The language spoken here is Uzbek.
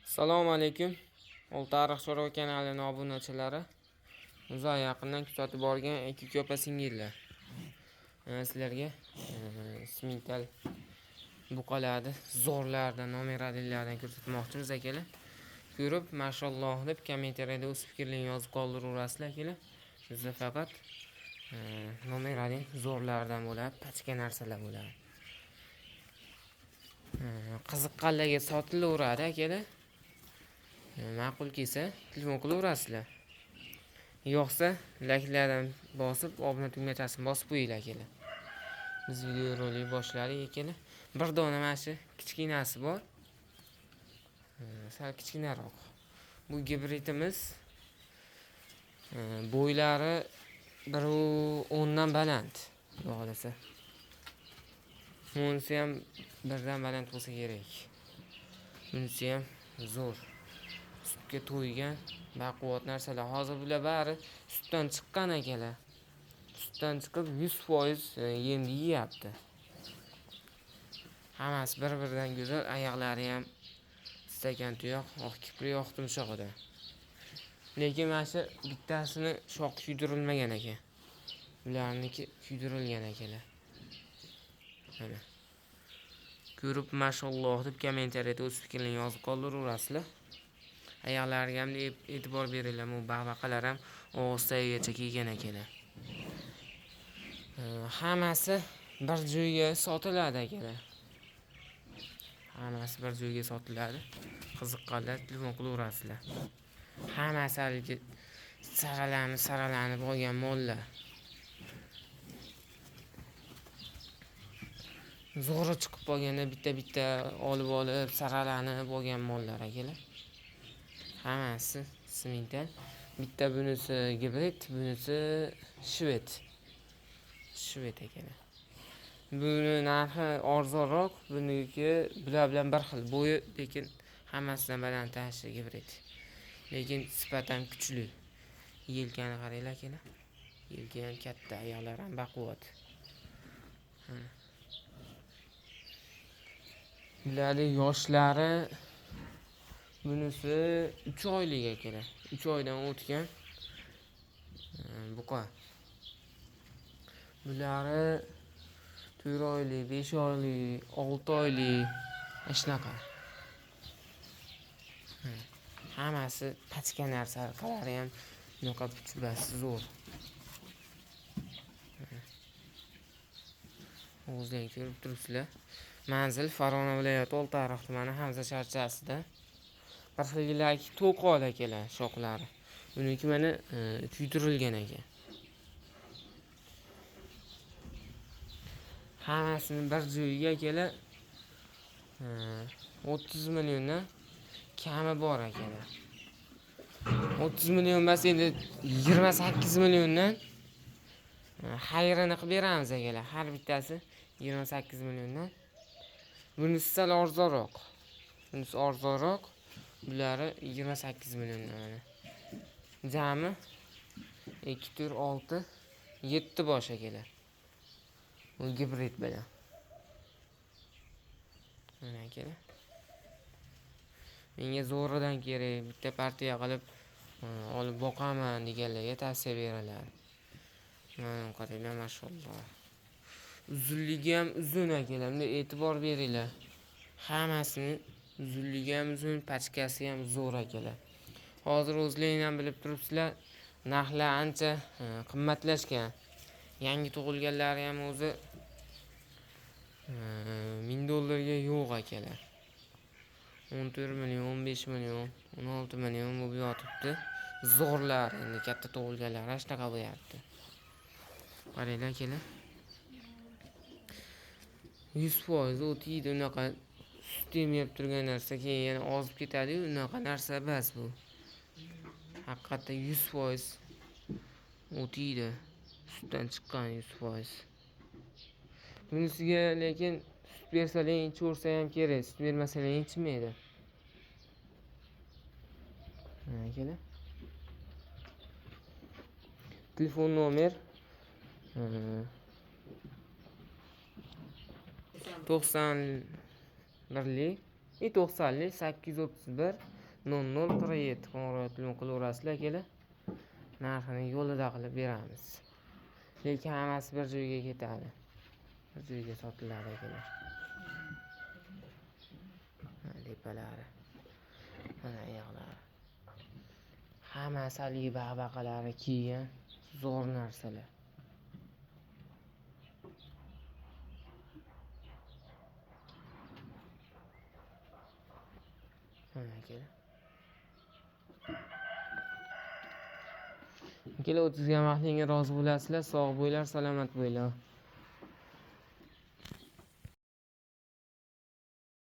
Assalomu alaykum. Oltiariq Sho'rva kanalining obunachilari. Uzoq yaqindan kuzatib borgan aka opa singillar. Sizlarga simental buqalarni zo'rlardan, nomeralilardan ko'rsatmoqchimiz akalar. Ko'rib, mashalloh deb kommentariyada o'z fikrlaringizni yozib qoldiraverasizlar akalar. Bizda faqat nomerali zo'rlardan bo'ladi, pachka narsalar bo'ladi. Qiziqqanlarga sotilaveradi akalar. Ma'qul kelsa telefon qilaverasizlar. Yo'qsa layklardan bosib, obuna tugmachasini bosib qo'yinglar akalar. Biz videorolik boshladik akalar. Bir dona mana shu kichkinasi bor. Sal kichkinaroq. Bu gibridimiz. Bo'ylari 1.10 dan baland. Xudo xolasa. Bunisi ham birdan baland bo'lsa kerak. Bunisi ham zo'r. Sutga to'ygan baquvvat narsalar. Hozir bular bari sutdan chiqqan akalar. Sutdan chiqib 100% yemni yeyapti. Hammasi bir-biridan go'zal, oyoqlari ham stakan tuyoq, oq kipri, oq tumshog'ida. Lekin mana shu bittasini shoq kuydirilmagan ekan. Ularniki kuydirilgan akalar. Mana. Ko'rib mashalloh deb kommentariyada o'z fikrlaringizni yozib qoldiraverasizlar. Oyoqlariga ham e'tibor beringlar. Bu baqbaqalar ham og'iztagigacha kelgan akalar. Hammasi bir joyga sotiladi akalar. Hammasi bir joyga sotiladi. Qiziqqanlar telefon qilaverasizlar. Hammasi haligi saralanib olgan mollar. Zo'ri chiqib qolganda bitta olib saralanib olgan mollar akalar. Hammasi simental. Bitta bunisi gibrid, bunisi shved. Shved akalar. Buni narxi arzonroq, buniki bular bilan bir xil bo'yi, lekin hammasidan baland tashi gibrid. Lekin sifatan kuchli. Yelkani qaranglar akalar. Yelka ham katta, oyoqlar ham baquvvat. Bularning yoshlari bunisi 3 oylik akalar. 3 oydan o'tgan buqa. Bulari 4 oylik, 5 oylik, 6 oylik shunaqa. Hammasi pachka narsa, qalari ham bunaqa puchbasi zo'r. O'zingizlar ko'rib turibsizlar. Manzil Farg'ona viloyati Oltiariq tumani Hamza charchasida. Bir xilgilaki to'qol akalar shoxlari. Buniki mana kuydirilgan ekan. Hammasini bir joyga akalar 30 milliondan kami bor akalar. 30 million emas, endi 28 milliondan xayrini qilib beramiz akalar. Har bittasi 28 milliondan. Bunisi sal arzonroq. Bunisi arzonroq. Buları 28 milliondan mana. Jami 2 4 6 7 bosh akalar. Bu gibrid bilan. Mana akalar. Menga zo'ridan kerak, bitta partiya qilib olib boqaman deganlarga tavsiya beriladi. Mana qaranglar mashalloh. Uzunligi ham uzun akalar, bunga e'tibor beringlar. Hammasini uzunligi ham uzun, pachkasi ham zo'r akalar. Hozir o'zlaringiz ham bilib turibsizlar, narxlar ancha qimmatlashgan. Yangi tug'ilganlari ham o'zi $1000 ga yo'q akalar. 14 million, 15 million, 16 million bo'lib yotibdi. Zo'rlar, endi katta tug'ilganlar shunaqa bo'lyapti. Qaranglar akalar. 100% o't yeydi, unaqa sut emib turgan narsa keyin yana ozib ketadi-yu, unaqa narsa emas bu. Haqiqatda 100% o't yeydi. Sutdan chiqqan 100%. Bunisiga lekin sut bersalar ichaversa ham kerak, sut bermasalar ichmaydi. Mana akalar. Telefon nomer 91lik и 90lik 831 0047 qo'ng'iroq qilaverasizlar akalar. Narxini yo'lida qilib beramiz. Lekin hammasi bir joyga ketadi. Bir joyga sotiladi akalar. Mana tepalari. Mana oyoqlari. Hammasi haligi baqalari kiygan zo'r narsalar. Mana akalar. Akalar o'tizgan vaqtingga rozi bo'lasizlar, sog' bo'linglar, salomat bo'linglar.